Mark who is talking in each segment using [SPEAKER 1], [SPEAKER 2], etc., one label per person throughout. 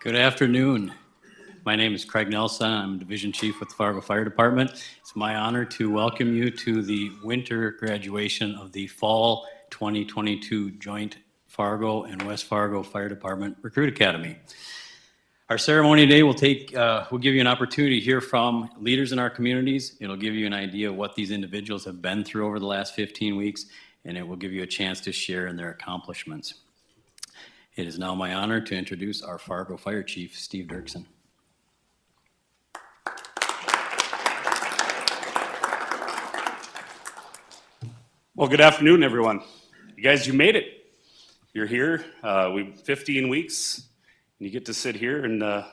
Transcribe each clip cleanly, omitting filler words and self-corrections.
[SPEAKER 1] Good afternoon. My name is Craig Nelson. I'm Division Chief with the Fargo Fire Department. It's my honor to welcome you to the winter graduation of the Fall 2022 Joint Fargo and West Fargo Fire Department Recruit Academy. Our ceremony today will give you an opportunity to hear from leaders in our communities. It'll give you an idea of what these individuals have been through over the last 15 weeks, and it will give you a chance to share in their accomplishments. It is now my honor to introduce our Fargo Fire Chief, Steve Dirksen.
[SPEAKER 2] Well, good afternoon, everyone. You guys, you made it. You're here. We 15 weeks, and you get to sit here and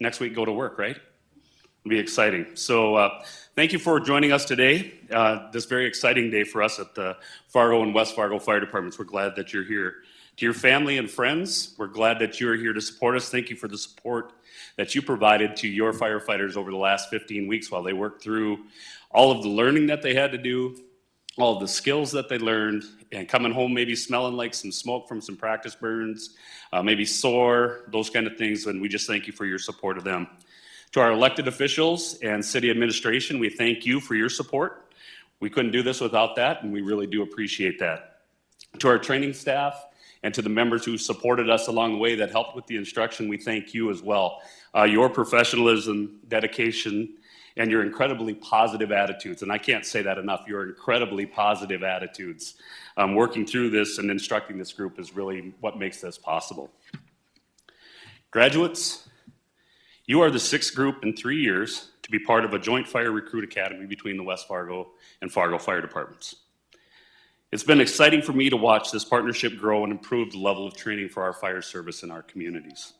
[SPEAKER 2] next week go to work, right? It'll be exciting. So thank you for joining us today. This very exciting day for us at the Fargo and West Fargo Fire Departments. We're glad that you're here. To your family and friends, we're glad that you're here to support us. Thank you for the support that you provided to your firefighters over the last 15 weeks while they worked through all of the learning that they had to do, all of the skills that they learned, and coming home maybe smelling like some smoke from some practice burns, maybe sore, those kind of things, and we just thank you for your support of them. To our elected officials and city administration, we thank you for your support. We couldn't do this without that, and we really do appreciate that. To our training staff, and to the members who supported us along the way that helped with the instruction, we thank you as well. Your professionalism, dedication, and your incredibly positive attitudes, and I can't say that enough, your incredibly positive attitudes. Working through this and instructing this group is really what makes this possible. Graduates, you are the sixth group in 3 years to be part of a joint fire recruit academy between the West Fargo and Fargo Fire Departments. It's been exciting for me to watch this partnership grow and improve the level of training for our fire service in our communities.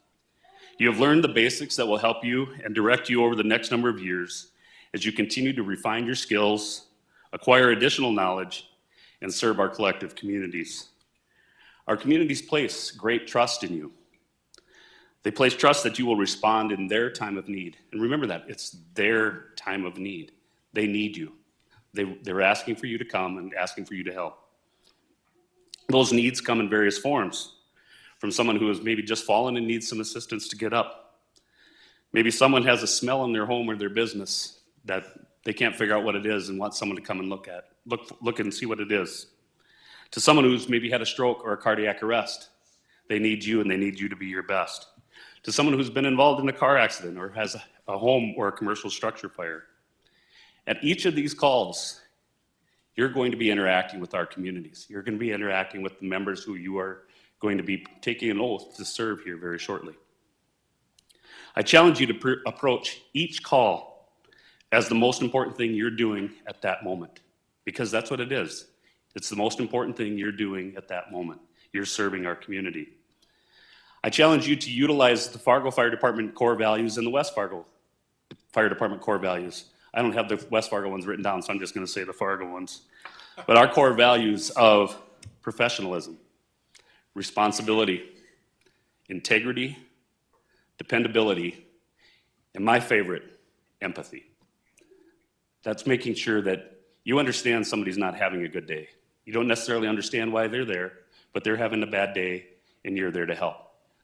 [SPEAKER 2] You have learned the basics that will help you and direct you over the next number of years as you continue to refine your skills, acquire additional knowledge, and serve our collective communities. Our communities place great trust in you. They place trust that you will respond in their time of need. And remember that, it's their time of need. They need you. They're asking for you to come and asking for you to help. Those needs come in various forms. From someone who has maybe just fallen and needs some assistance to get up. Maybe someone has a smell in their home or their business that they can't figure out what it is and want someone to come and look and see what it is. To someone who's maybe had a stroke or a cardiac arrest, they need you and they need you to be your best. To someone who's been involved in a car accident or has a home or a commercial structure fire. At each of these calls, you're going to be interacting with our communities. You're going to be interacting with the members who you are going to be taking an oath to serve here very shortly. I challenge you to approach each call as the most important thing you're doing at that moment, because that's what it is. It's the most important thing you're doing at that moment. You're serving our community. I challenge you to utilize the Fargo Fire Department core values and the West Fargo Fire Department core values. I don't have the West Fargo ones written down, so I'm just going to say the Fargo ones. But our core values of professionalism, responsibility, integrity, dependability, and my favorite, empathy. That's making sure that you understand somebody's not having a good day. You don't necessarily understand why they're there, but they're having a bad day and you're there to help.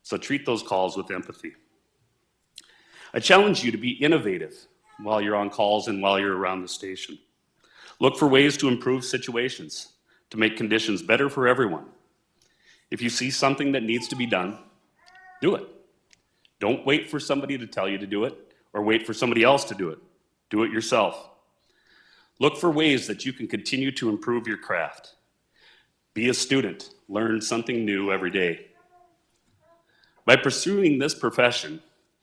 [SPEAKER 2] So treat those calls with empathy. I challenge you to be innovative while you're on calls and while you're around the station. Look for ways to improve situations, to make conditions better for everyone. If you see something that needs to be done, do it. Don't wait for somebody to tell you to do it or wait for somebody else to do it. Do it yourself. Look for ways that you can continue to improve your craft. Be a student. Learn something new every day. By pursuing this profession,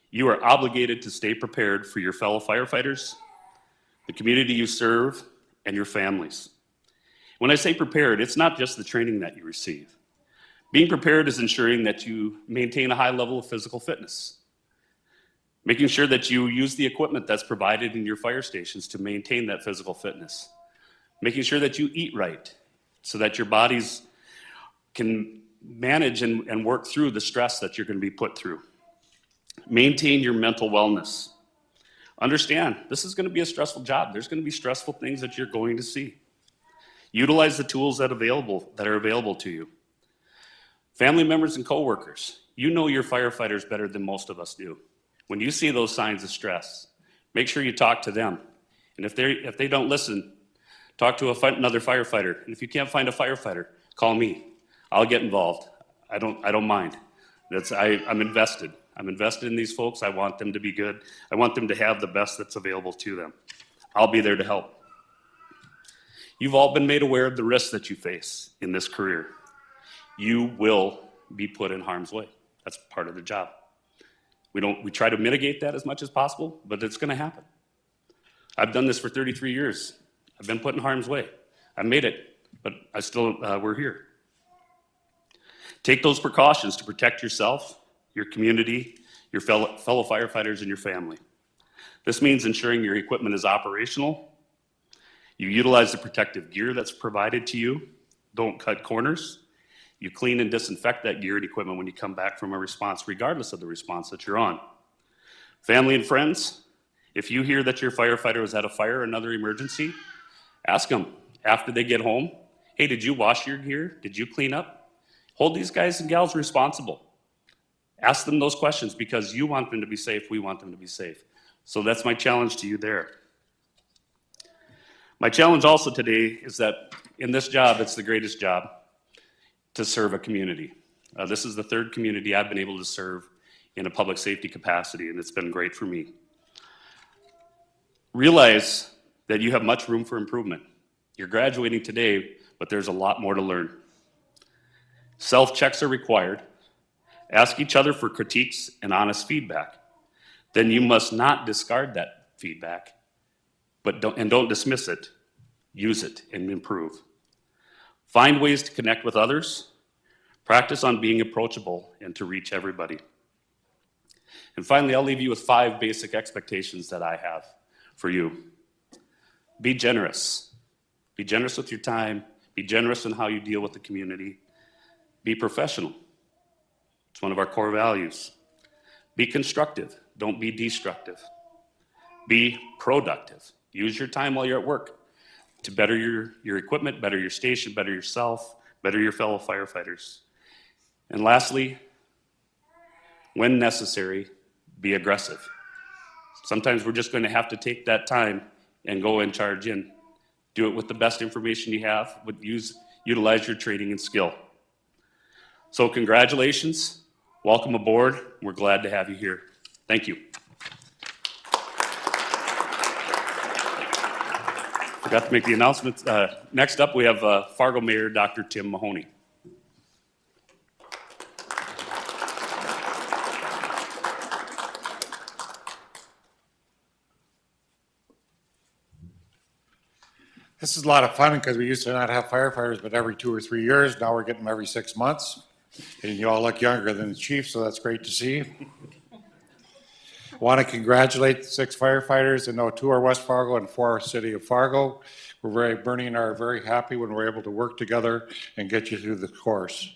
[SPEAKER 2] you are obligated to stay prepared for your fellow firefighters, the community you serve, and your families. When I say prepared, it's not just the training that you receive. Being prepared is ensuring that you maintain a high level of physical fitness, making sure that you use the equipment that's provided in your fire stations to maintain that physical fitness, making sure that you eat right so that your bodies can manage and work through the stress that you're going to be put through. Maintain your mental wellness. Understand, this is going to be a stressful job. There's going to be stressful things that you're going to see. Utilize the tools that are available to you. Family members and coworkers, You know your firefighters better than most of us do. When you see those signs of stress, make sure you talk to them. And if they don't listen, talk to another firefighter. And if you can't find a firefighter, call me. I'll get involved. I don't mind. I'm invested. I'm invested in these folks. I want them to be good. I want them to have the best that's available to them. I'll be there to help. You've all been made aware of the risks that you face in this career. You will be put in harm's way. That's part of the job. We try to mitigate that as much as possible, but it's going to happen. I've done this for 33 years. I've been put in harm's way. I made it, but we're here. Take those precautions to protect yourself, your community, your fellow firefighters, and your family. This means ensuring your equipment is operational. You utilize the protective gear that's provided to you. Don't cut corners. You clean and disinfect that gear and equipment when you come back from a response, regardless of the response that you're on. Family and friends, if you hear that your firefighter was at a fire or another emergency, ask them after they get home, hey, did you wash your gear? Did you clean up? Hold these guys and gals responsible. Ask them those questions because you want them to be safe, we want them to be safe. So that's my challenge to you there. My challenge also today is that in this job, it's the greatest job to serve a community. This is the third community I've been able to serve in a public safety capacity, and it's been great for me. Realize that you have much room for improvement. You're graduating today, but there's a lot more to learn. Self-checks are required. Ask each other for critiques and honest feedback. Then you must not discard that feedback, but don't dismiss it. Use it and improve. Find ways to connect with others. Practice on being approachable and to reach everybody. And finally, I'll leave you with 5 basic expectations that I have for you. Be generous. Be generous with your time. Be generous in how you deal with the community. Be professional. It's one of our core values. Be constructive. Don't be destructive. Be productive. Use your time while you're at work to better your equipment, better your station, better yourself, better your fellow firefighters. And lastly, when necessary, be aggressive. Sometimes we're just going to have to take that time and go and charge in. Do it with the best information you have, utilize your training and skill. So congratulations, welcome aboard. We're glad to have you here. Thank you. Forgot to make the announcements. Next up, we have Fargo Mayor Dr. Tim Mahoney.
[SPEAKER 3] This is a lot of fun because we used to not have firefighters but every 2 or 3 years. Now we're getting them every 6 months. And you all look younger than the chief, so that's great to see. I want to congratulate the 6 firefighters. I know 2 are West Fargo and 4 are City of Fargo. Bernie and I are very happy when we're able to work together and get you through the course.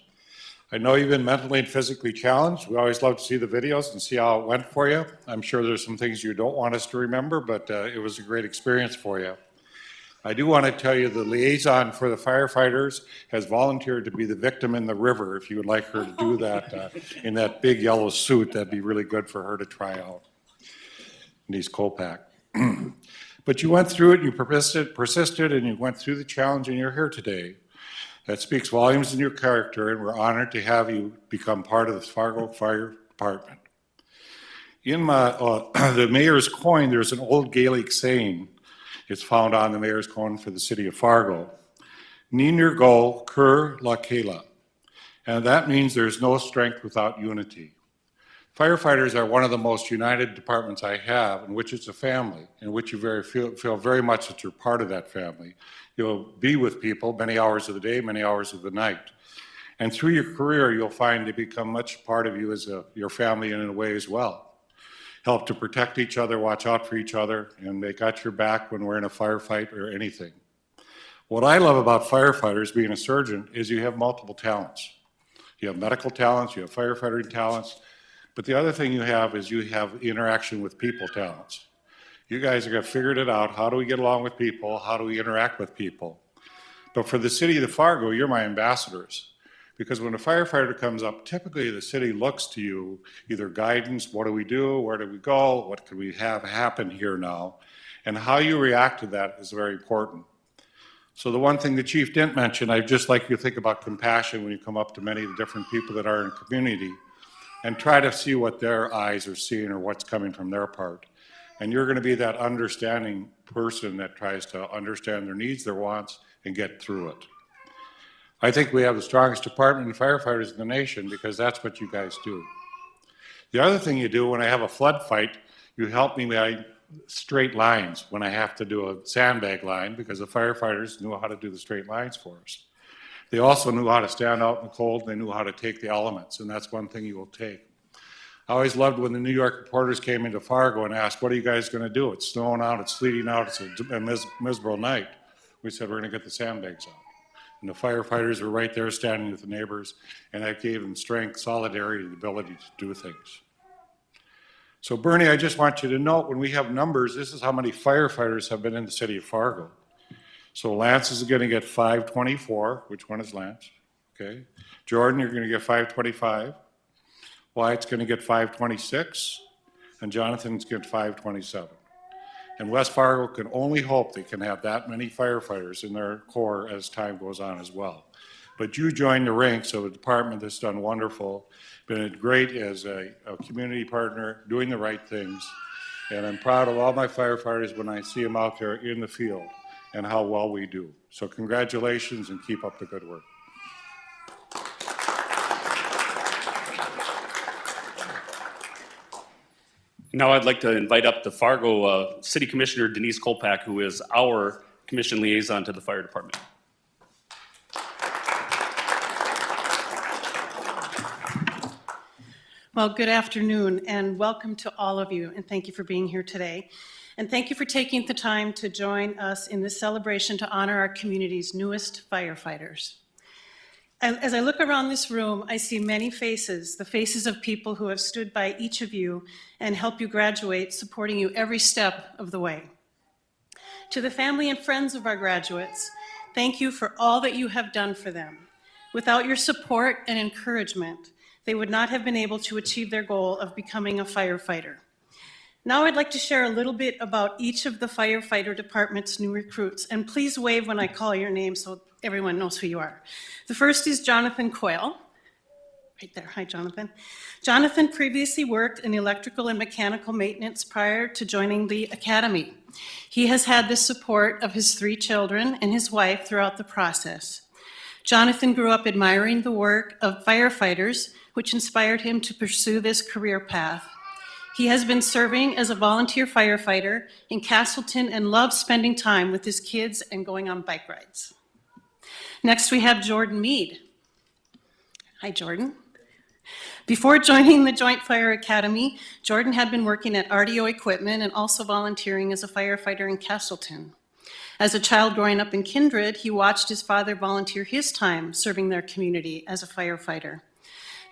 [SPEAKER 3] I know you've been mentally and physically challenged. We always love to see the videos and see how it went for you. I'm sure there's some things you don't want us to remember, but it was a great experience for you. I do want to tell you the liaison for the firefighters has volunteered to be the victim in the river. If you would like her to do that in that big yellow suit, that'd be really good for her to try out. These Copac. But you went through it, you persisted, and you went through the challenge, and you're here today. That speaks volumes in your character, and we're honored to have you become part of the Fargo Fire Department. In the mayor's coin, there's an old Gaelic saying. It's found on the mayor's coin for the city of Fargo. Níor go cur la Kela. And that means there's no strength without unity. Firefighters are one of the most united departments I have, in which it's a family, in which you feel very much that you're part of that family. You'll be with people many hours of the day, many hours of the night. And through your career, you'll find they become much part of you as your family in a way as well. Help to protect each other, watch out for each other, and they got your back when we're in a firefight or anything. What I love about firefighters being a surgeon is you have multiple talents. You have medical talents, you have firefighting talents, but the other thing you have is you have interaction with people talents. You guys have figured it out. How do we get along with people? How do we interact with people? But for the city of Fargo, you're my ambassadors. Because when a firefighter comes up, typically the city looks to you, either guidance, what do we do, where do we go, what could we have happen here now, and how you react to that is very important. So the one thing the chief didn't mention, I'd just like you to think about compassion when you come up to many of the different people that are in the community and try to see what their eyes are seeing or what's coming from their part. And you're going to be that understanding person that tries to understand their needs, their wants, and get through it. I think we have the strongest department of firefighters in the nation because that's what you guys do. The other thing you do when I have a flood fight, you help me by straight lines when I have to do a sandbag line because the firefighters knew how to do the straight lines for us. They also knew how to stand out in the cold, and they knew how to take the elements, and that's one thing you will take. I always loved when the New York reporters came into Fargo and asked, what are you guys going to do? It's snowing out, it's sleeting out, it's a miserable night. We said, we're going to get the sandbags out. And the firefighters were right there standing with the neighbors, and that gave them strength, solidarity, and the ability to do things. So Bernie, I just want you to note, when we have numbers, this is how many firefighters have been in the city of Fargo. So Lance is going to get 524. Which one is Lance? Okay. Jordan, you're going to get 525. Wyatt's going to get 526. And Jonathan's going to get 527. And West Fargo can only hope they can have that many firefighters in their corps as time goes on as well. But you joined the ranks of a department that's done wonderful, been great as a community partner, doing the right things. And I'm proud of all my firefighters when I see them out there in the field and how well we do. So congratulations and keep up the good work.
[SPEAKER 2] Now I'd like to invite up the Fargo City Commissioner Denise Kolpak, who is our commission liaison to the fire department.
[SPEAKER 4] Well, good afternoon and welcome to all of you, and thank you for being here today. And thank you for taking the time to join us in this celebration to honor our community's newest firefighters. As I look around this room, I see many faces, the faces of people who have stood by each of you and helped you graduate, supporting you every step of the way. To the family and friends of our graduates, thank you for all that you have done for them. Without your support and encouragement, they would not have been able to achieve their goal of becoming a firefighter. Now I'd like to share a little bit about each of the firefighter department's new recruits, and please wave when I call your name so everyone knows who you are. The first is Jonathan Coyle, right there. Hi, Jonathan. Jonathan previously worked in electrical and mechanical maintenance prior to joining the academy. He has had the support of his 3 children and his wife throughout the process. Jonathan grew up admiring the work of firefighters, which inspired him to pursue this career path. He has been serving as a volunteer firefighter in Castleton and loves spending time with his kids and going on bike rides. Next, we have Jordan Mead. Hi, Jordan. Before joining the Joint Fire Academy, Jordan had been working at RDO Equipment and also volunteering as a firefighter in Castleton. As a child growing up in Kindred, he watched his father volunteer his time serving their community as a firefighter.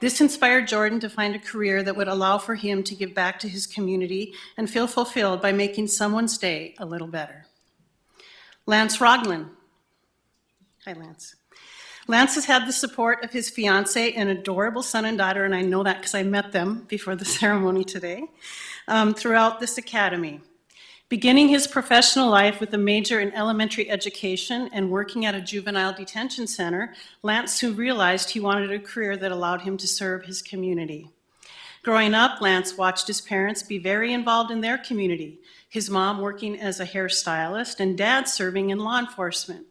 [SPEAKER 4] This inspired Jordan to find a career that would allow for him to give back to his community and feel fulfilled by making someone's day a little better. Lance Roglin. Hi, Lance. Lance has had the support of his fiance and adorable son and daughter, and I know that because I met them before the ceremony today, throughout this academy. Beginning his professional life with a major in elementary education and working at a juvenile detention center, Lance soon realized he wanted a career that allowed him to serve his community. Growing up, Lance watched his parents be very involved in their community, his mom working as a hairstylist and dad serving in law enforcement.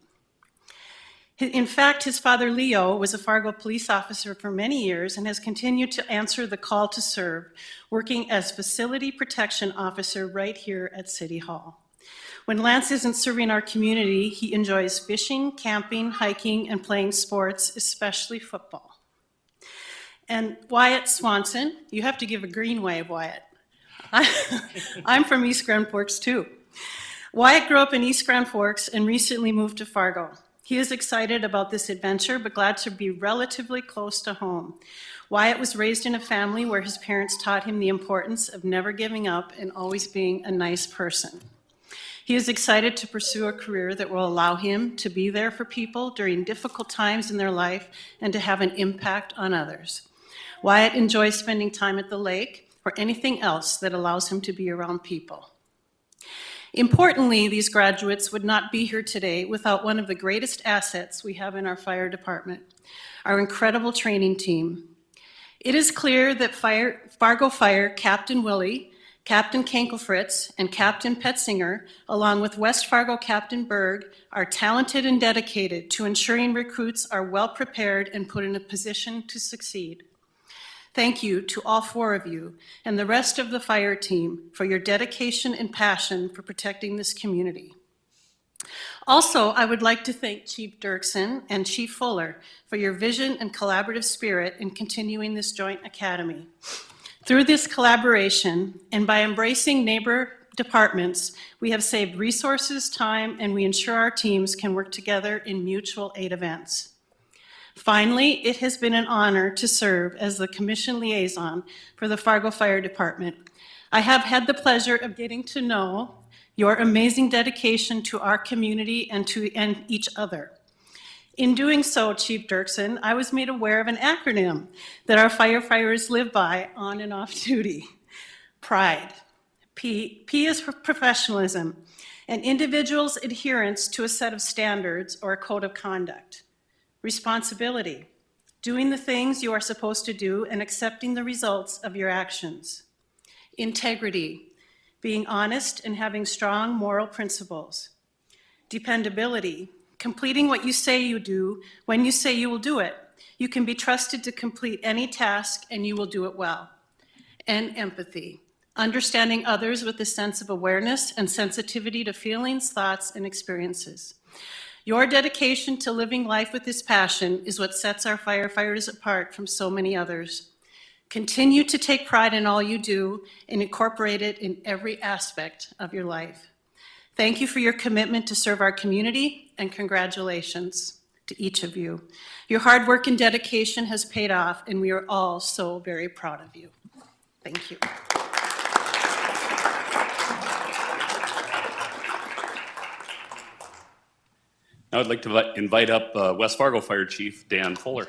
[SPEAKER 4] In fact, his father, Leo, was a Fargo police officer for many years and has continued to answer the call to serve, working as facility protection officer right here at City Hall. When Lance isn't serving our community, he enjoys fishing, camping, hiking, and playing sports, especially football. And Wyatt Swanson, you have to give a green wave, Wyatt. I'm from East Grand Forks, too. Wyatt grew up in East Grand Forks and recently moved to Fargo. He is excited about this adventure, but glad to be relatively close to home. Wyatt was raised in a family where his parents taught him the importance of never giving up and always being a nice person. He is excited to pursue a career that will allow him to be there for people during difficult times in their life and to have an impact on others. Wyatt enjoys spending time at the lake or anything else that allows him to be around people. Importantly, these graduates would not be here today without one of the greatest assets we have in our fire department, our incredible training team. It is clear that Fargo Fire Captain Willie, Captain Kankelfritz, and Captain Petzinger, along with West Fargo Captain Berg, are talented and dedicated to ensuring recruits are well prepared and put in a position to succeed. Thank you to all 4 of you and the rest of the fire team for your dedication and passion for protecting this community. Also, I would like to thank Chief Dirksen and Chief Fuller for your vision and collaborative spirit in continuing this joint academy. Through this collaboration and by embracing neighbor departments, we have saved resources, time, and we ensure our teams can work together in mutual aid events. Finally, it has been an honor to serve as the commission liaison for the Fargo Fire Department. I have had the pleasure of getting to know your amazing dedication to our community and each other. In doing so, Chief Dirksen, I was made aware of an acronym that our firefighters live by on and off duty. PRIDE. P is for professionalism, an individual's adherence to a set of standards or a code of conduct. Responsibility, doing the things you are supposed to do and accepting the results of your actions. Integrity, being honest and having strong moral principles. Dependability, completing what you say you do when you say you will do it. You can be trusted to complete any task and you will do it well. And empathy, understanding others with a sense of awareness and sensitivity to feelings, thoughts, and experiences. Your dedication to living life with this passion is what sets our firefighters apart from so many others. Continue to take pride in all you do and incorporate it in every aspect of your life. Thank you for your commitment to serve our community, and congratulations to each of you. Your hard work and dedication has paid off, and we are all so very proud of you. Thank you.
[SPEAKER 2] Now I'd like to invite up West Fargo Fire Chief Dan Fuller.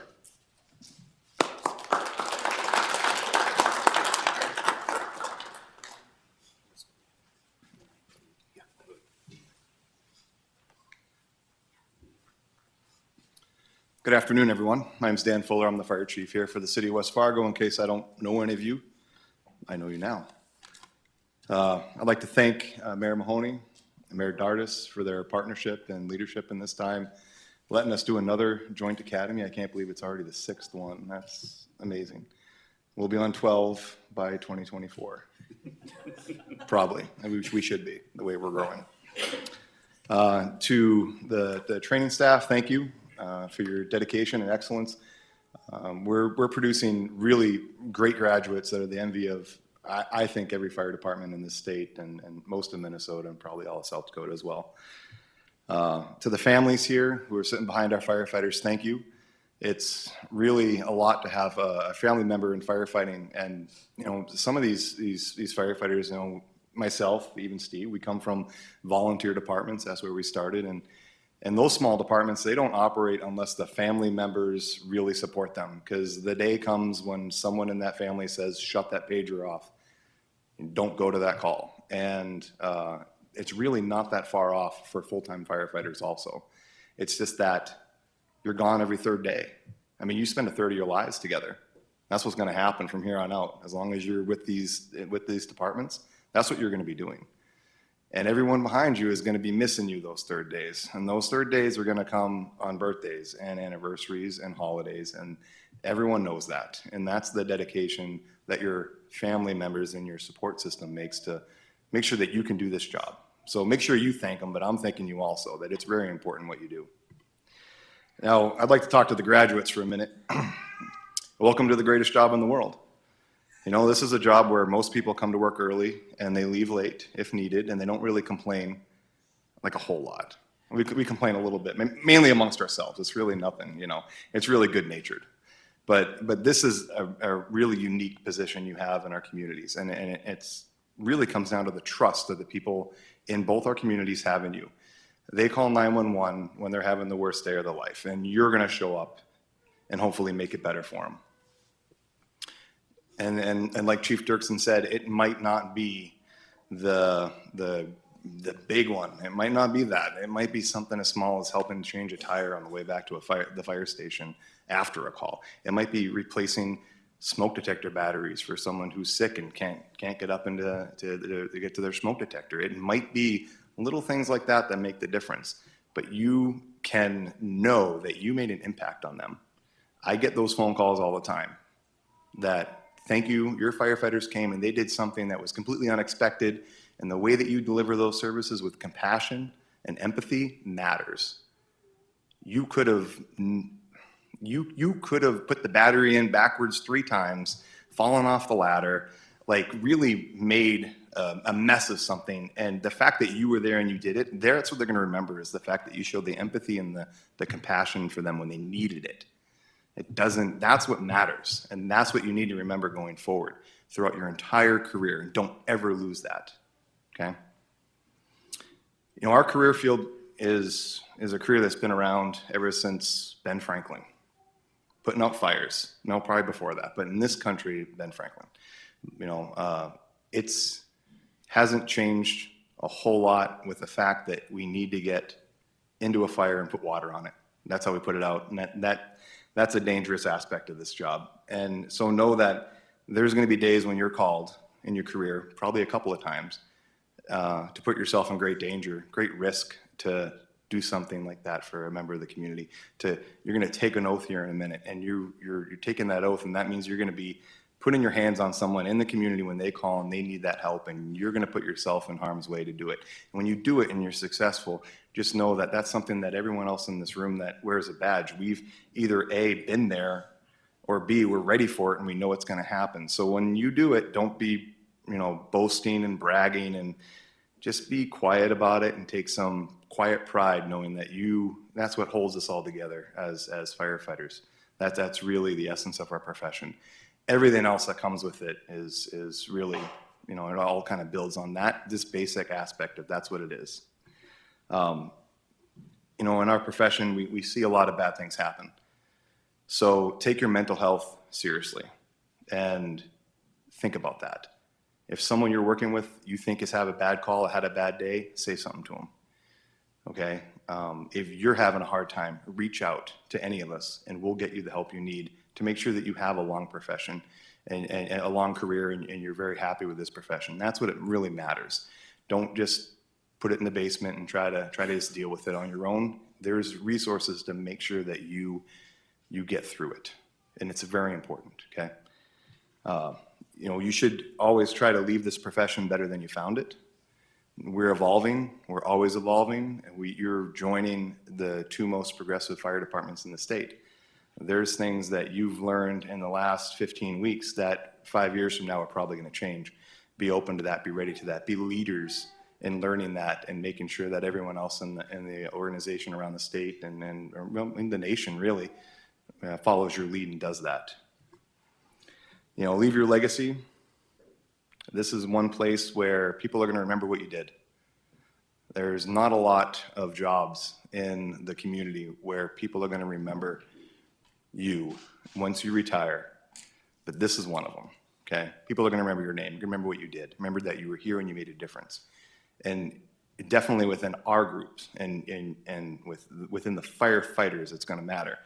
[SPEAKER 5] Good afternoon, everyone. My name's Dan Fuller. I'm the fire chief here for the city of West Fargo. In case I don't know any of you, I know you now. I'd like to thank Mayor Mahoney and Mayor Dardis for their partnership and leadership in this time, letting us do another joint academy. I can't believe it's already the 6th one. That's amazing. We'll be on 12 by 2024. Probably. We should be, the way we're growing. To the training staff, thank you for your dedication and excellence. We're producing really great graduates that are the envy of, I think, every fire department in this state and most of Minnesota and probably all of South Dakota as well. To the families here who are sitting behind our firefighters, thank you. It's really a lot to have a family member in firefighting, and you know, some of these firefighters, you know, myself, even Steve, we come from volunteer departments. That's where we started, and those small departments, they don't operate unless the family members really support them, because the day comes when someone in that family says, shut that pager off, and don't go to that call. And it's really not that far off for full-time firefighters also. It's just that you're gone every 3rd day. I mean, you spend a third of your lives together. That's what's gonna happen from here on out. As long as you're with these departments, that's what you're gonna be doing. And everyone behind you is gonna be missing you those 3rd days. And those 3rd days are gonna come on birthdays and anniversaries and holidays, and everyone knows that. And that's the dedication that your family members and your support system makes to make sure that you can do this job. So make sure you thank them, but I'm thanking you also, that it's very important what you do. Now, I'd like to talk to the graduates for a minute. Welcome to the greatest job in the world. You know, this is a job where most people come to work early and they leave late if needed, and they don't really complain like a whole lot. We complain a little bit, mainly amongst ourselves. It's really nothing, you know. It's really good-natured. But this is a really unique position you have in our communities, and it's really comes down to the trust that the people in both our communities have in you. They call 911 when they're having the worst day of their life, and you're going to show up and hopefully make it better for them. And like Chief Dirksen said, it might not be the big one. It might not be that. It might be something as small as helping change a tire on the way back to the fire station after a call. It might be replacing smoke detector batteries for someone who's sick and can't get up to get to their smoke detector. It might be little things like that that make the difference, but you can know that you made an impact on them. I get those phone calls all the time that, thank you, your firefighters came and they did something that was completely unexpected, and the way that you deliver those services with compassion and empathy matters. You could have put the battery in backwards 3 times, fallen off the ladder, like really made a mess of something. And the fact that you were there and you did it, that's what they're gonna remember, is the fact that you showed the empathy and the compassion for them when they needed it. That's what matters. And that's what you need to remember going forward throughout your entire career. And don't ever lose that, okay? You know, our career field is a career that's been around ever since Ben Franklin, putting out fires. No, probably before that, but in this country, Ben Franklin. You know, it's hasn't changed a whole lot with the fact that we need to get into a fire and put water on it. That's how we put it out, and that's a dangerous aspect of this job. And so know that there's going to be days when you're called in your career, probably a couple of times, to put yourself in great danger, great risk to do something like that for a member of the community. You're going to take an oath here in a minute, and you're taking that oath, and that means you're going to be putting your hands on someone in the community when they call and they need that help, and you're going to put yourself in harm's way to do it. And when you do it and you're successful, just know that that's something that everyone else in this room that wears a badge, we've either A, been there, or B, we're ready for it and we know it's going to happen. So when you do it, don't be, you know, boasting and bragging, and just be quiet about it and take some quiet pride knowing that that's what holds us all together as firefighters. That's really the essence of our profession. Everything else that comes with it is really, you know, it all kind of builds on that, this basic aspect of that's what it is. You know, in our profession, we see a lot of bad things happen. So take your mental health seriously and think about that. If someone you're working with you think has had a bad call, had a bad day, say something to them, okay? If you're having a hard time, reach out to any of us and we'll get you the help you need to make sure that you have a long profession and a long career, and you're very happy with this profession. That's what it really matters. Don't just put it in the basement and try to just deal with it on your own. There's resources to make sure that you get through it, and it's very important, okay? You know, you should always try to leave this profession better than you found it. We're evolving, we're always evolving, and you're joining the 2 most progressive fire departments in the state. There's things that you've learned in the last 15 weeks that 5 years from now are probably going to change. Be open to that, be ready to that, be leaders in learning that and making sure that everyone else in the organization around the state and in the nation really follows your lead and does that. You know, leave your legacy. This is one place where people are going to remember what you did. There's not a lot of jobs in the community where people are going to remember you once you retire, but this is one of them, okay? People are going to remember your name, remember what you did, remember that you were here and you made a difference. And definitely within our groups and within the firefighters, it's going to matter.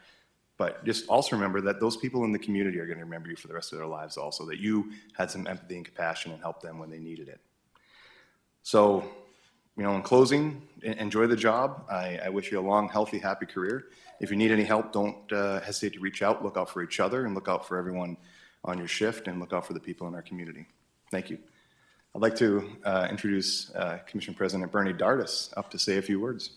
[SPEAKER 5] But just also remember that those people in the community are going to remember you for the rest of their lives also, that you had some empathy and compassion and helped them when they needed it. So, you know, in closing, enjoy the job. I wish you a long, healthy, happy career. If you need any help, don't hesitate to reach out. Look out for each other and look out for everyone on your shift and look out for the people in our community. Thank you. I'd like to introduce Commission President Bernie Dardis up to say a few words.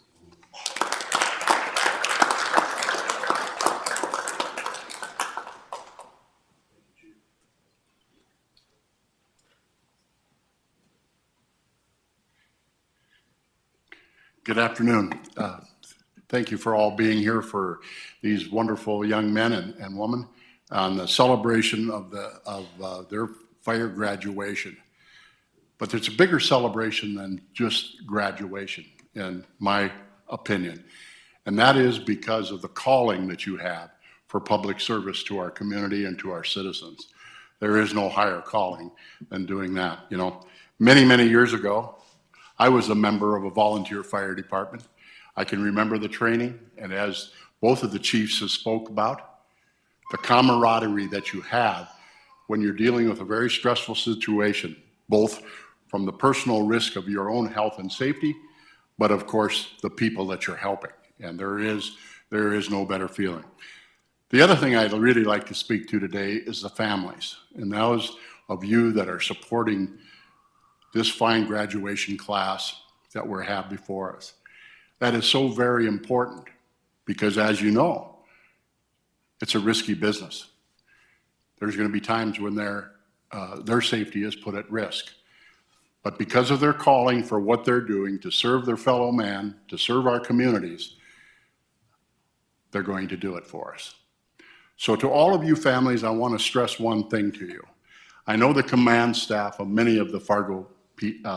[SPEAKER 6] Good afternoon. Thank you for all being here for these wonderful young men and women on the celebration of their fire graduation. But there's a bigger celebration than just graduation, in my opinion. And that is because of the calling that you have for public service to our community and to our citizens. There is no higher calling than doing that. You know, many, many years ago, I was a member of a volunteer fire department. I can remember the training, and as both of the chiefs have spoke about, the camaraderie that you have when you're dealing with a very stressful situation, both from the personal risk of your own health and safety, but of course, the people that you're helping. And there is no better feeling. The other thing I'd really like to speak to today is the families, and those of you that are supporting this fine graduation class that we have before us. That is so very important because, as you know, it's a risky business. There's going to be times when their safety is put at risk. But because of their calling for what they're doing to serve their fellow man, to serve our communities, they're going to do it for us. So to all of you families, I want to stress one thing to you. I know the command staff of many of the Fargo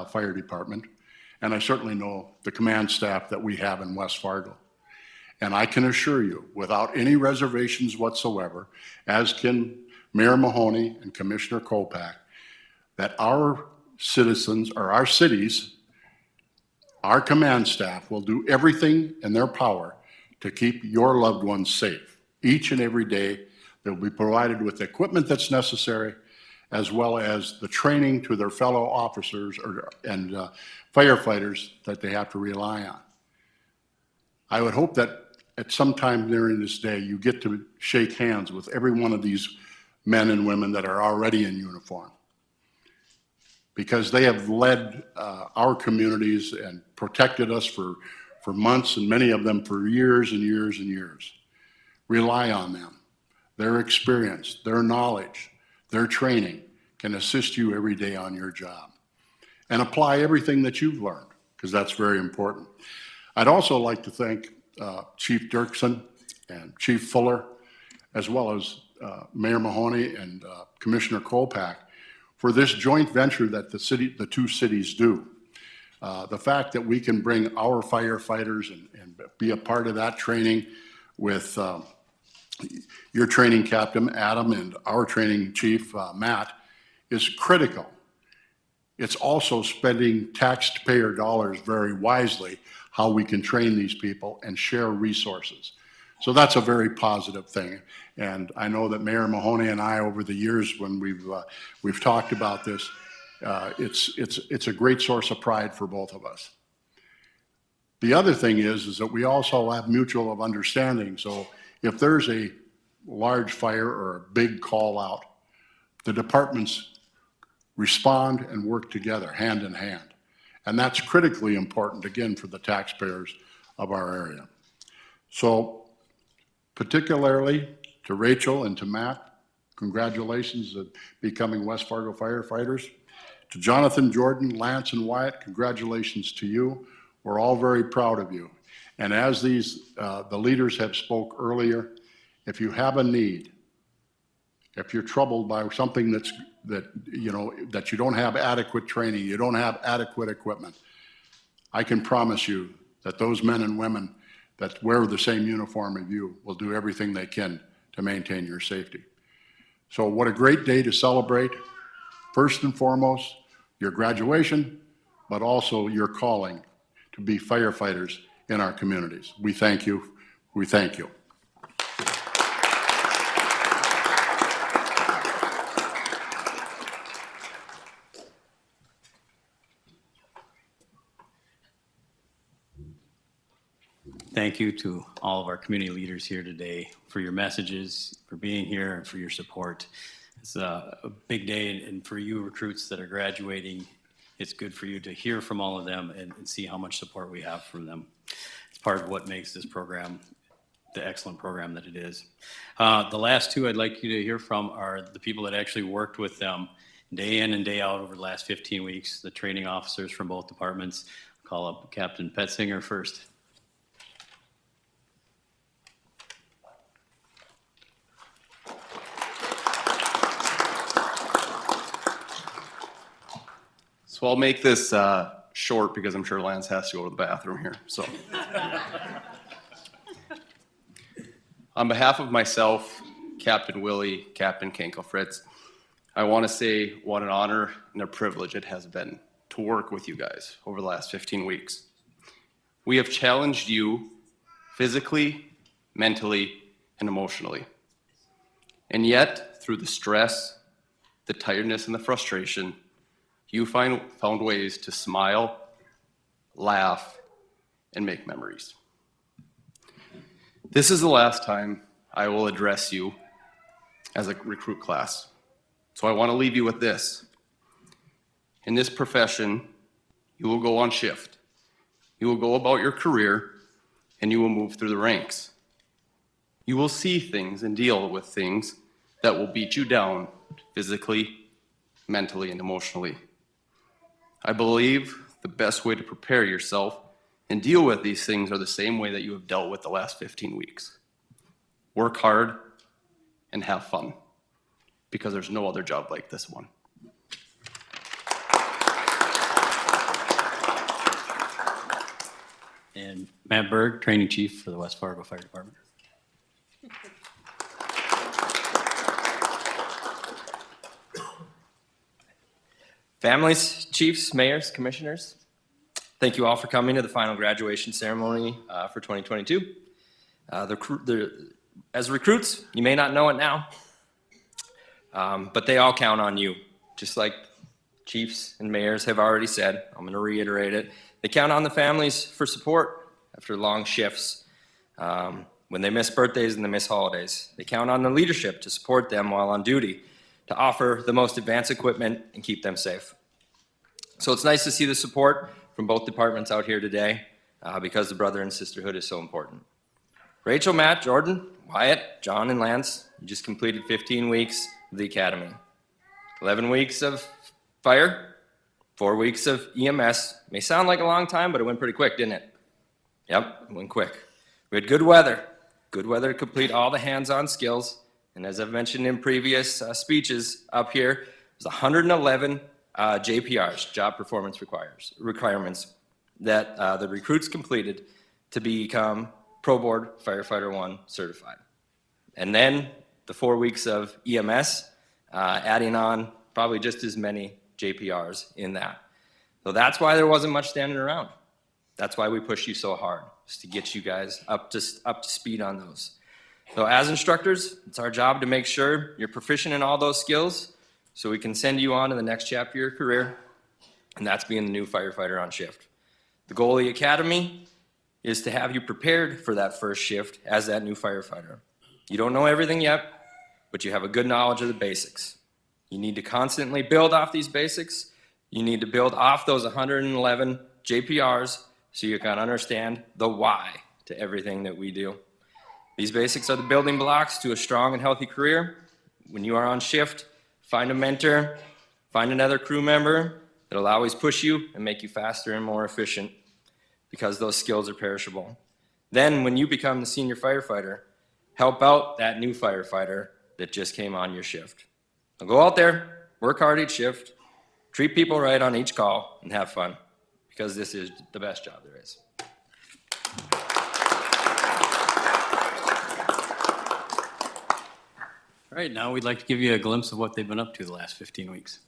[SPEAKER 6] Fire Department, and I certainly know the command staff that we have in West Fargo. And I can assure you, without any reservations whatsoever, as can Mayor Mahoney and Commissioner Kolpak, that our citizens, or our cities, our command staff will do everything in their power to keep your loved ones safe. Each and every day, they'll be provided with the equipment that's necessary, as well as the training to their fellow officers and firefighters that they have to rely on. I would hope that at some time during this day, you get to shake hands with every one of these men and women that are already in uniform, because they have led our communities and protected us for months, and many of them for years and years and years. Rely on them. Their experience, their knowledge, their training can assist you every day on your job. And apply everything that you've learned, because that's very important. I'd also like to thank Chief Dirksen and Chief Fuller, as well as Mayor Mahoney and Commissioner Kolpak, for this joint venture that the two cities do. The fact that we can bring our firefighters and be a part of that training with your training captain, Adam, and our training chief, Matt, is critical. It's also spending taxpayer dollars very wisely, how we can train these people and share resources. So that's a very positive thing. And I know that Mayor Mahoney and I, over the years when we've talked about this, it's a great source of pride for both of us. The other thing is that we also have mutual of understanding. So if there's a large fire or a big call out, the departments respond and work together hand in hand. And that's critically important, again, for the taxpayers of our area. So particularly to Rachel and to Matt, congratulations on becoming West Fargo firefighters. To Jonathan, Jordan, Lance, and Wyatt, congratulations to you. We're all very proud of you. And as the leaders have spoke earlier, if you have a need, if you're troubled by something that you don't have adequate training, you don't have adequate equipment, I can promise you that those men and women that wear the same uniform as you will do everything they can to maintain your safety. So what a great day to celebrate, first and foremost, your graduation, but also your calling to be firefighters in our communities. We thank you. We thank you.
[SPEAKER 1] Thank you to all of our community leaders here today for your messages, for being here, and for your support. It's a big day, and for you recruits that are graduating, it's good for you to hear from all of them and see how much support we have from them. It's part of what makes this program the excellent program that it is. The last two I'd like you to hear from are the people that actually worked with them day in and day out over the last 15 weeks, the training officers from both departments. I'll call up Captain Petzinger first.
[SPEAKER 5] So I'll make this short because I'm sure Lance has to go to the bathroom here. So, on behalf of myself, Captain Willie, Captain Kenkel Fritz, I want to say what an honor and a privilege it has been to work with you guys over the last 15 weeks. We have challenged you physically, mentally, and emotionally. And yet, through the stress, the tiredness, and the frustration, you found ways to smile, laugh, and make memories. This is the last time I will address you as a recruit class. So I want to leave you with this. In this profession, you will go on shift. You will go about your career, and you will move through the ranks. You will see things and deal with things that will beat you down physically, mentally, and emotionally. I believe the best way to prepare yourself and deal with these things are the same way that you have dealt with the last 15 weeks. Work hard and have fun, because there's no other job like this one.
[SPEAKER 1] And Matt Berg, Training Chief for the West Fargo Fire Department.
[SPEAKER 7] Families, chiefs, mayors, commissioners, thank you all for coming to the final graduation ceremony for 2022. As recruits, you may not know it now, but they all count on you. Just like chiefs and mayors have already said, I'm going to reiterate it. They count on the families for support after long shifts, when they miss birthdays and they miss holidays. They count on the leadership to support them while on duty, to offer the most advanced equipment and keep them safe. So it's nice to see the support from both departments out here today, because the brother and sisterhood is so important. Rachel, Matt, Jordan, Wyatt, John, and Lance, you just completed 15 weeks of the academy. 11 weeks of fire, 4 weeks of EMS. May sound like a long time, but it went pretty quick, didn't it? Yep, it went quick. We had good weather to complete all the hands-on skills. And as I've mentioned in previous speeches up here, there's 111 JPRs, job performance requirements, that the recruits completed to become Pro Board Firefighter 1 certified. And then the 4 weeks of EMS, adding on probably just as many JPRs in that. So that's why there wasn't much standing around. That's why we pushed you so hard, just to get you guys up to speed on those. So as instructors, it's our job to make sure you're proficient in all those skills so we can send you on to the next chapter of your career, and that's being the new firefighter on shift. The goal of the academy is to have you prepared for that first shift as that new firefighter. You don't know everything yet, but you have a good knowledge of the basics. You need to constantly build off these basics. You need to build off those 111 JPRs so you can understand the why to everything that we do. These basics are the building blocks to a strong and healthy career. When you are on shift, find a mentor, find another crew member that'll always push you and make you faster and more efficient, because those skills are perishable. Then when you become the senior firefighter, help out that new firefighter that just came on your shift. So go out there, work hard each shift, treat people right on each call, and have fun, because this is the best job there is.
[SPEAKER 1] All right, now we'd like to give you a glimpse of what they've been up to the last 15 weeks.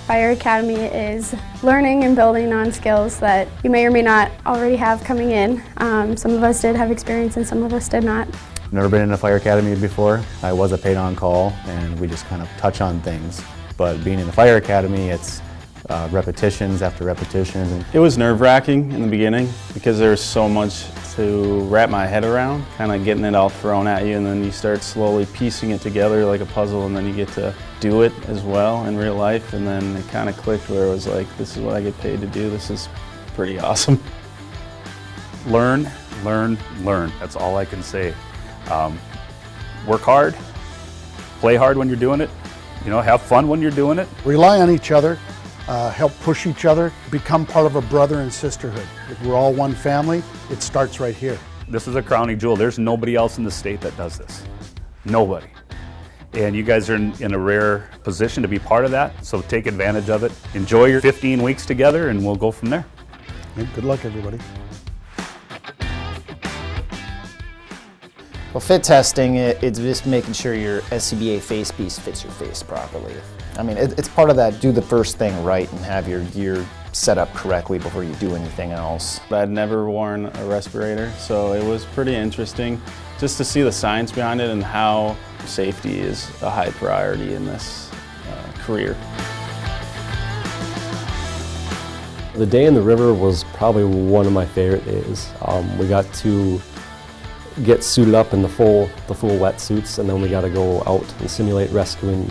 [SPEAKER 8] Fire Academy is learning and building on skills that you may or may not already have coming in. Some of us did have experience and some of us did not.
[SPEAKER 9] I've never been in a fire academy before. I was a paid on call and we just kind of touch on things. But being in the fire academy, it's repetitions after repetitions.
[SPEAKER 10] It was nerve-wracking in the beginning because there's so much to wrap my head around, kind of getting it all thrown at you, and then you start slowly piecing it together like a puzzle, and then you get to do it as well in real life, and then it kind of clicked where it was like, this is what I get paid to do. This is pretty awesome.
[SPEAKER 11] Learn, learn, learn. That's all I can say. Work hard, play hard when you're doing it, you know, have fun when you're doing it.
[SPEAKER 6] Rely on each other,
[SPEAKER 12] help push each other, become part of a brother and sisterhood. If we're all one family, it starts right here.
[SPEAKER 11] This is a crowning jewel. There's nobody else in the state that does this. Nobody. And you guys are in a rare position to be part of that, so take advantage of it. Enjoy your 15 weeks together, and we'll go from there.
[SPEAKER 12] Good luck, everybody.
[SPEAKER 13] Well, fit testing, it's just making sure your SCBA face piece fits your face properly. I mean, it's part of that, do the first thing right and have your gear set up correctly before you do anything else.
[SPEAKER 10] I'd never worn a respirator, so it was pretty interesting just to see the science behind it and how safety is a high priority in this career.
[SPEAKER 14] The day in the river was probably one of my favorite days. We got to get suited up in the full wetsuits, and then we got to go out and simulate rescuing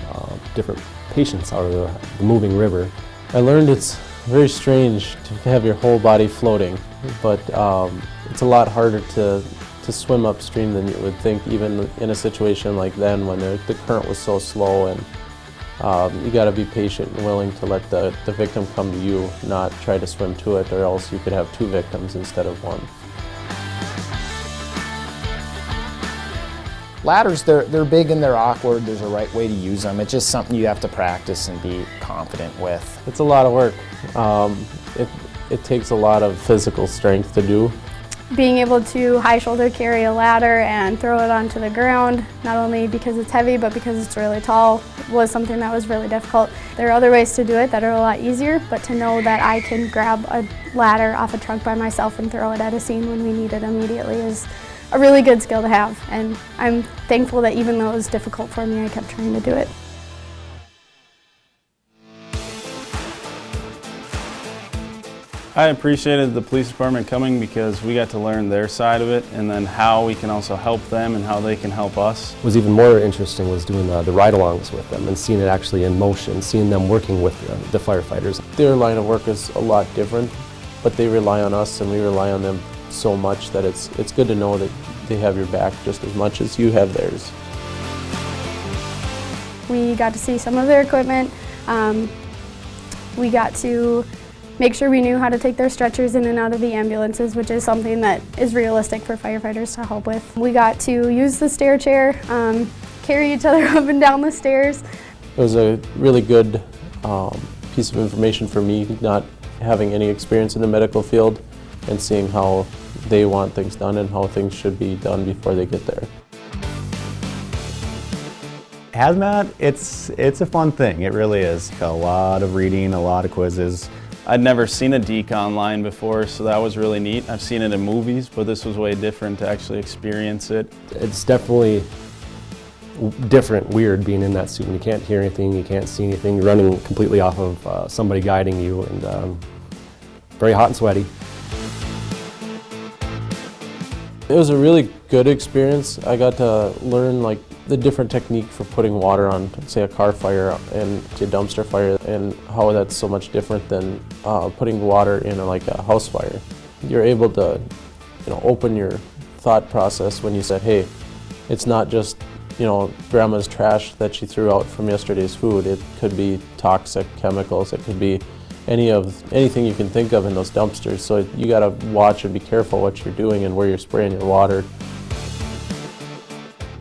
[SPEAKER 14] different patients out of the moving river.
[SPEAKER 15] I learned it's very strange to have your whole body floating, but it's a lot harder to swim upstream than you would think, even in a situation like then when the current was so slow, and you got to be patient and willing to let the victim come to you, not try to swim to it, or else you could have two victims instead of one.
[SPEAKER 13] Ladders, they're big and they're awkward. There's a right way to use them. It's just something you have to practice and be confident with.
[SPEAKER 15] It's a lot of work. It takes a lot of physical strength to do.
[SPEAKER 8] Being able to high shoulder carry a ladder and throw it onto the ground, not only because it's heavy but because it's really tall, was something that was really difficult. There are other ways to do it that are a lot easier, but to know that I can grab a ladder off a truck by myself and throw it at a scene when we need it immediately is a really good skill to have, and I'm thankful that even though it was difficult for me, I kept trying to do it.
[SPEAKER 10] I appreciated the police department coming because we got to learn their side of it, and then how we can also help them and how they can help us.
[SPEAKER 14] What was even more interesting was doing the ride-alongs with them and seeing it actually in motion, seeing them working with the firefighters.
[SPEAKER 15] Their line of work is a lot different, but they rely on us and we rely on them so much that it's good to know that they have your back just as much as you have theirs.
[SPEAKER 8] We got to see some of their equipment. We got to make sure we knew how to take their stretchers in and out of the ambulances, which is something that is realistic for firefighters to help with. We got to use the stair chair, carry each other up and down the stairs.
[SPEAKER 15] It was a really good piece of information for me, not having any experience in the medical field, and seeing how they want things done and how things should be done before they get there.
[SPEAKER 9] HAZMAT, it's a fun thing, it really is. A lot of reading, a lot of quizzes.
[SPEAKER 10] I'd never seen a deke online before, so that was really neat. I've seen it in movies, but this was way different to actually experience it.
[SPEAKER 14] It's definitely different, weird being in that suit when you can't hear anything, you can't see anything, you're running completely off of somebody guiding you, and very hot and sweaty.
[SPEAKER 15] It was a really good experience. I got to learn like the different technique for putting water on, say, a car fire and a dumpster fire, and how that's so much different than putting water in like a house fire. You're able to, open your thought process when you said, hey, it's not just, grandma's trash that she threw out from yesterday's food. It could be toxic chemicals. It could be anything you can think of in those dumpsters. So you got to watch and be careful what you're doing and where you're spraying your water.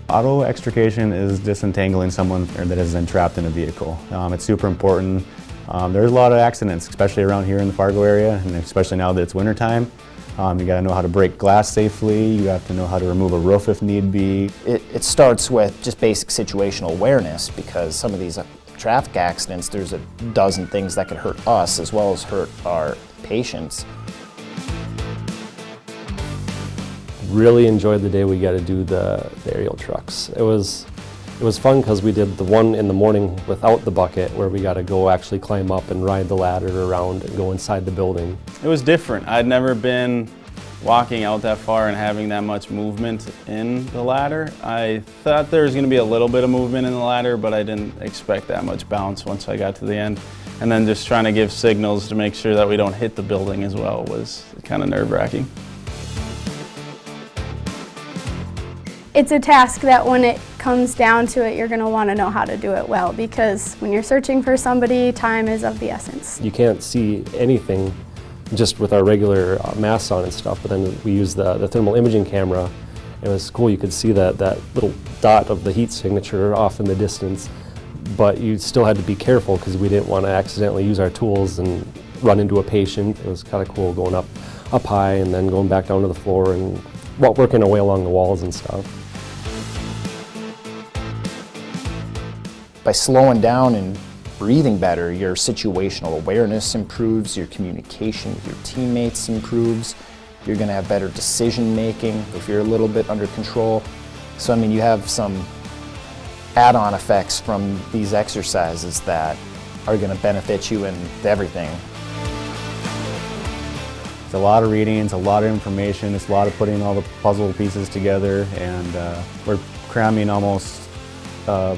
[SPEAKER 9] Auto extrication is disentangling someone that is entrapped in a vehicle. It's super important. There's a lot of accidents, especially around here in the Fargo area, and especially now that it's wintertime. You got to know how to break glass safely. You have to know how to remove a roof if need be.
[SPEAKER 13] It starts with just basic situational awareness, because some of these traffic accidents, there's a dozen things that could hurt us as well as hurt our patients.
[SPEAKER 14] Really enjoyed the day we got to do the aerial trucks. It was fun because we did the one in the morning without the bucket, where we got to go actually climb up and ride the ladder around and go inside the building.
[SPEAKER 10] It was different. I'd never been walking out that far and having that much movement in the ladder. I thought there was going to be a little bit of movement in the ladder, but I didn't expect that much bounce once I got to the end. And then just trying to give signals to make sure that we don't hit the building as well was kind of nerve-wracking.
[SPEAKER 8] It's a task that when it comes down to it, you're going to want to know how to do it well, because when you're searching for somebody, time is of the essence.
[SPEAKER 14] You can't see anything just with our regular masks on and stuff, but then we use the thermal imaging camera. It was cool, you could see that little dot of the heat signature off in the distance, but you still had to be careful because we didn't want to accidentally use our tools and run into a patient. It was kind of cool going up high and then going back down to the floor and working our way along the walls and stuff.
[SPEAKER 13] By slowing down and breathing better, your situational awareness improves, your communication with your teammates improves, you're going to have better decision making if you're a little bit under control. So I mean, you have some add-on effects from these exercises that are going to benefit you in everything.
[SPEAKER 9] It's a lot of reading, it's a lot of information, it's a lot of putting all the puzzle pieces together, and we're cramming almost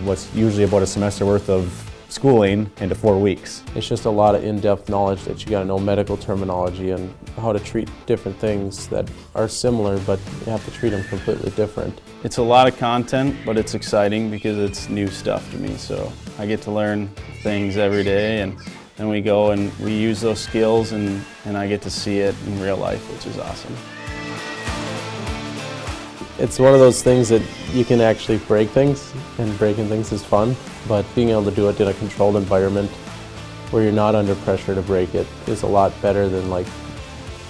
[SPEAKER 9] what's usually about a semester worth of schooling into 4 weeks.
[SPEAKER 15] It's just a lot of in-depth knowledge that you got to know medical terminology and how to treat different things that are similar, but you have to treat them completely different.
[SPEAKER 10] It's a lot of content, but it's exciting because it's new stuff to me. So I get to learn things every day, and then we go and we use those skills, and I get to see it in real life, which is awesome.
[SPEAKER 15] It's one of those things that you can actually break things, and breaking things is fun, but being able to do it in a controlled environment where you're not under pressure to break it is a lot better than like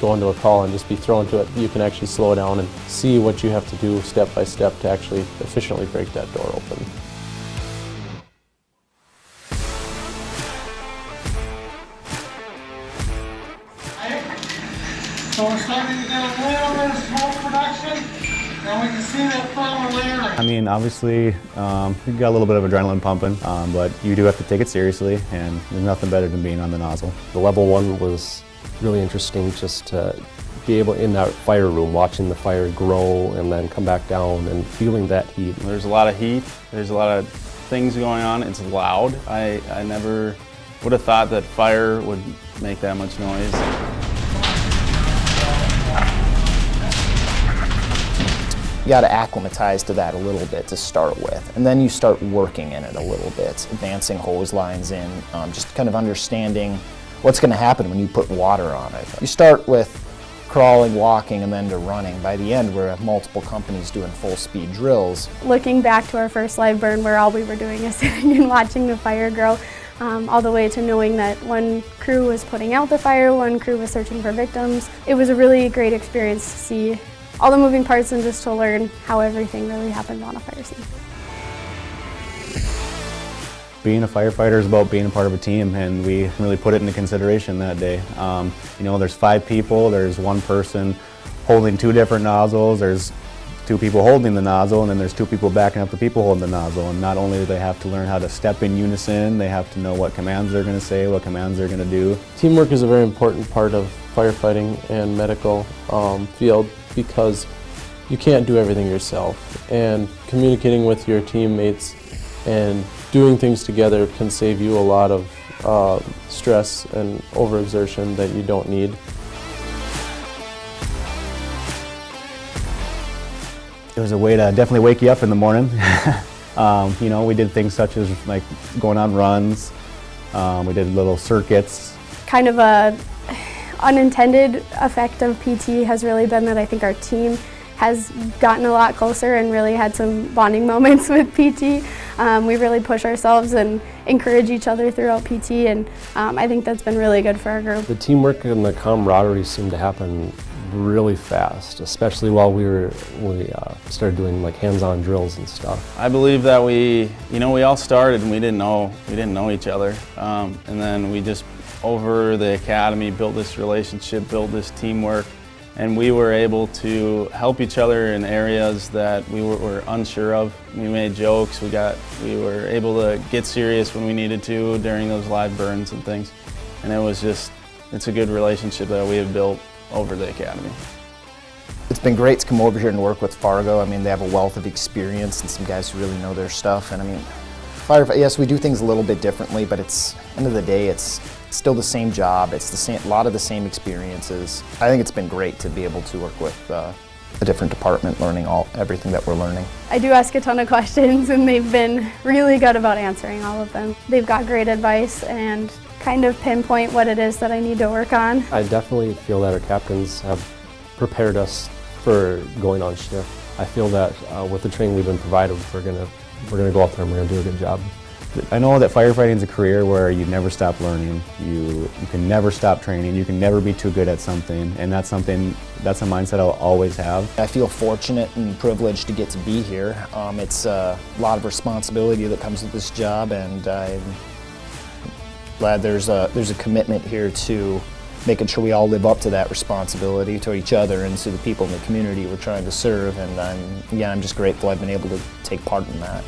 [SPEAKER 15] going to a call and just be thrown to it. You can actually slow down and see what you have to do step by step to actually efficiently break that door open.
[SPEAKER 16] So we're starting to get a little bit of smoke production, and we can see that thermal layering.
[SPEAKER 9] I mean, obviously, you've got a little bit of adrenaline pumping, but you do have to take it seriously, and there's nothing better than being on the nozzle.
[SPEAKER 14] The level 1 was really interesting, just to be able in that fire room, watching the fire grow and then come back down and feeling that heat.
[SPEAKER 10] There's a lot of heat, there's a lot of things going on, it's loud. I never would have thought that fire would make that much noise.
[SPEAKER 13] You got to acclimatize to that a little bit to start with, and then you start working in it a little bit, advancing hose lines in, just kind of understanding what's going to happen when you put water on it. You start with crawling, walking, and then to running. By the end, we're at multiple companies doing full-speed drills.
[SPEAKER 8] Looking back to our first live burn, where all we were doing is sitting and watching the fire grow, all the way to knowing that one crew was putting out the fire, one crew was searching for victims. It was a really great experience to see all the moving parts and just to learn how everything really happens on a fire scene.
[SPEAKER 9] Being a firefighter is about being a part of a team, and we really put it into consideration that day. You know, there's 5 people, there's one person holding 2 different nozzles, there's 2 people holding the nozzle, and then there's 2 people backing up the people holding the nozzle. And not only do they have to learn how to step in unison, they have to know what commands they're going to say, what commands they're going to do.
[SPEAKER 15] Teamwork is a very important part of firefighting and medical field, because you can't do everything yourself, and communicating with your teammates and doing things together can save you a lot of stress and overexertion that you don't need.
[SPEAKER 9] It was a way to definitely wake you up in the morning. You know, we did things such as like going on runs, we did little circuits.
[SPEAKER 8] Kind of a unintended effect of PT has really been that I think our team has gotten a lot closer and really had some bonding moments with PT. We really push ourselves and encourage each other throughout PT, and I think that's been really good for our group.
[SPEAKER 14] The teamwork and the camaraderie seemed to happen really fast, especially while we started doing like hands-on drills and stuff.
[SPEAKER 10] I believe that we all started and we didn't know each other, and then we just over the academy built this relationship, built this teamwork, and we were able to help each other in areas that we were unsure of. We made jokes, we were able to get serious when we needed to during those live burns and things, and it's a good relationship that we have built over the academy.
[SPEAKER 13] It's been great to come over here and work with Fargo. I mean, they have a wealth of experience and some guys who really know their stuff. And I mean, yes, we do things a little bit differently, but end of the day, it's still the same job. It's a lot of the same experiences. I think it's been great to be able to work with a different department, learning everything that we're learning.
[SPEAKER 8] I do ask a ton of questions and they've been really good about answering all of them. They've got great advice and kind of pinpoint what it is that I need to work on.
[SPEAKER 14] I definitely feel that our captains have prepared us for going on shift. I feel that with the training we've been provided, we're gonna go out there and we're gonna do a good job.
[SPEAKER 9] I know that firefighting is a career where you never stop learning, you can never stop training, you can never be too good at something, and that's a mindset I'll always have.
[SPEAKER 13] I feel fortunate and privileged to get to be here. It's a lot of responsibility that comes with this job, and I'm glad there's a commitment here to making sure we all live up to that responsibility to each other and to the people in the community we're trying to serve, and I'm just grateful I've been able to take part in that.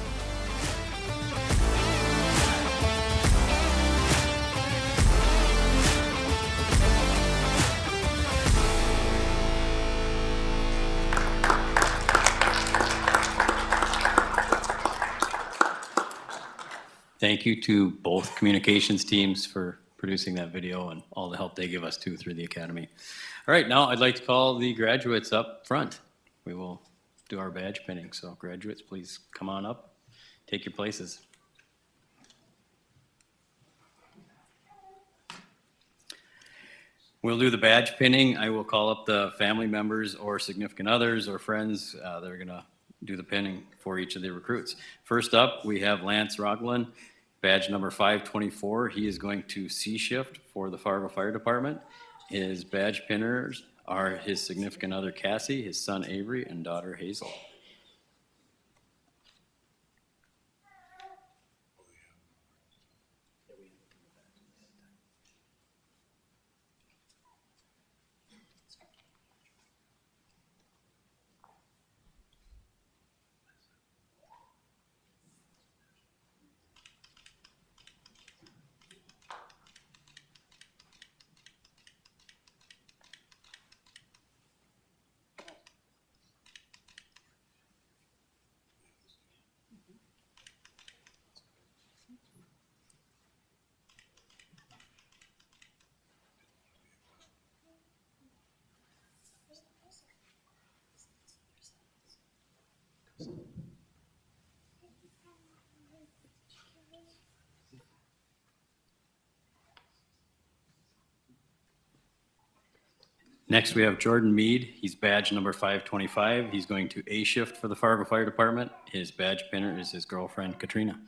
[SPEAKER 1] Thank you to both communications teams for producing that video and all the help they give us too through the academy. All right, now I'd like to call the graduates up front. We will do our badge pinning. So graduates, please come on up, take your places. We'll do the badge pinning. I will call up the family members or significant others or friends that are gonna do the pinning for each of the recruits. First up, we have Lance Roglin, badge number 524. He is going to C shift for the Fargo Fire Department. His badge pinners are his significant other Cassie, his son Avery, and daughter Hazel. Next, we have Jordan Mead. He's badge number 525. He's going to A shift for the Fargo Fire Department. His badge pinner is his girlfriend, Katrina.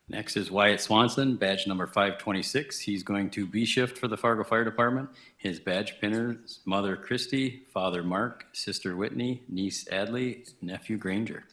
[SPEAKER 1] Next is Wyatt Swanson, badge number 526. He's going to B shift for the Fargo Fire Department. His badge pinners, mother Christy, father Mark, sister Whitney, niece Adley, nephew Granger.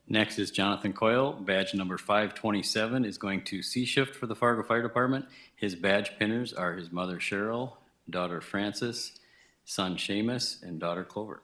[SPEAKER 1] Next is Jonathan Coyle, badge number 527 is going to C shift for the Fargo Fire Department. His badge pinners are his mother Cheryl, daughter Frances, son Seamus, and daughter Clover.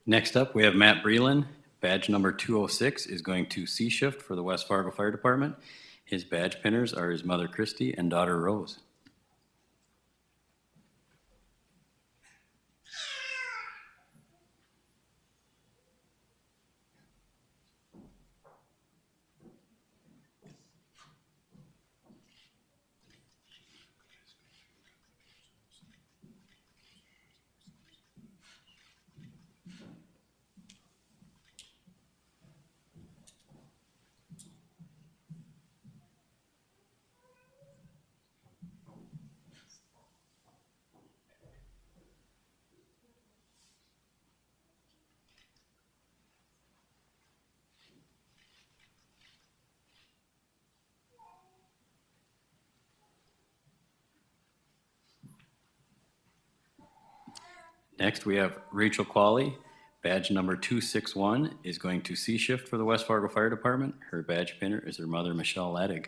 [SPEAKER 1] Next up, we have Matt Breland. Badge number 206 is going to C shift for the West Fargo Fire Department. His badge pinners are his mother Christy and daughter Rose. Next, we have Rachel Qualley. Badge number 261 is going to C shift for the West Fargo Fire Department. Her badge pinner is her mother, Michelle Laddig.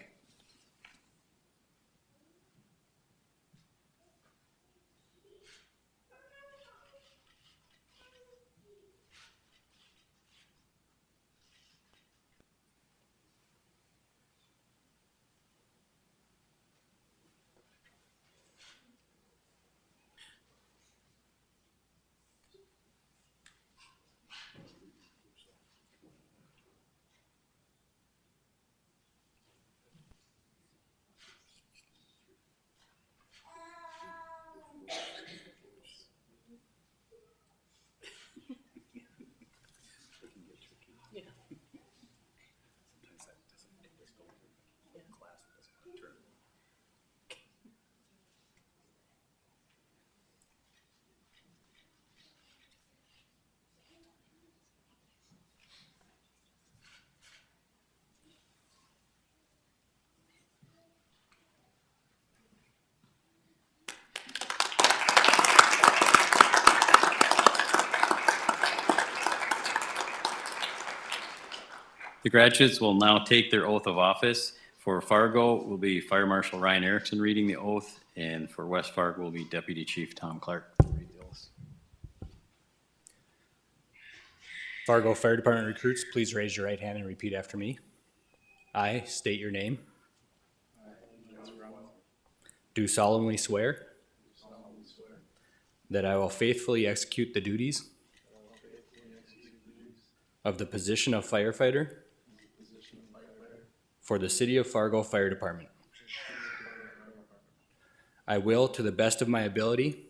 [SPEAKER 1] The graduates will now take their oath of office. For Fargo will be Fire Marshal Ryan Erickson reading the oath, and for West Fargo will be Deputy Chief Tom Clark.
[SPEAKER 17] Fargo Fire Department recruits, please raise your right hand and repeat after me. I state your name. Do solemnly swear that I will faithfully execute the duties of the position of firefighter for the City of Fargo Fire Department. I will, to the best of my ability,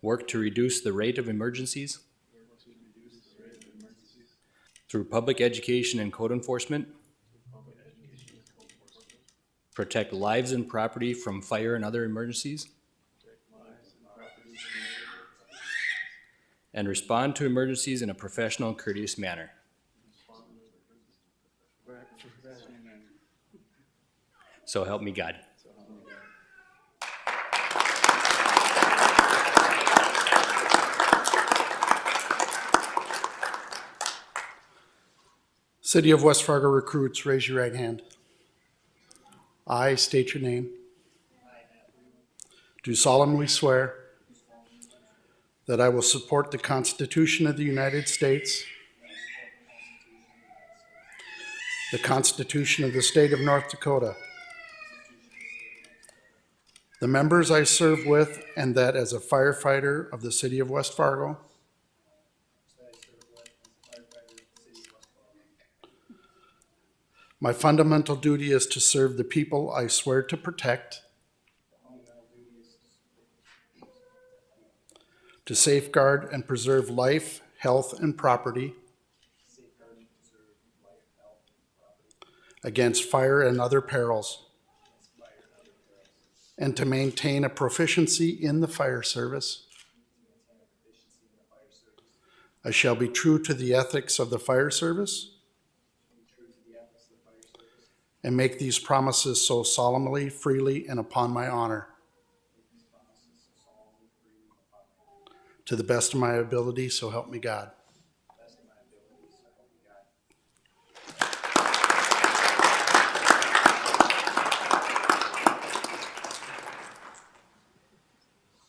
[SPEAKER 17] work to reduce the rate of emergencies through public education and code enforcement, protect lives and property from fire and other emergencies, and respond to emergencies in a professional and courteous manner. So help me God.
[SPEAKER 12] City of West Fargo recruits, raise your right hand. I state your name. Do solemnly swear that I will support the Constitution of the United States, the Constitution of the State of North Dakota, the members I serve with, and that as a firefighter of the City of West Fargo, my fundamental duty is to serve the people I swear to protect, to safeguard and preserve life, health, and property against fire and other perils, and to maintain a proficiency in the fire service. I shall be true to the ethics of the fire service and make these promises so solemnly, freely, and upon my honor. To the best of my ability, so help me God.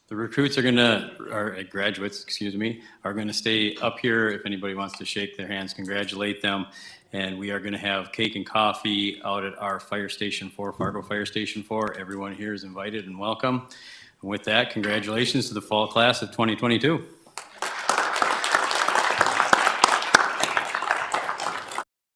[SPEAKER 1] The recruits or graduates, excuse me, are gonna stay up here. If anybody wants to shake their hands, congratulate them. And we are gonna have cake and coffee out at our Fire Station 4, Fargo Fire Station 4. Everyone here is invited and welcome. And with that, congratulations to the fall class of 2022.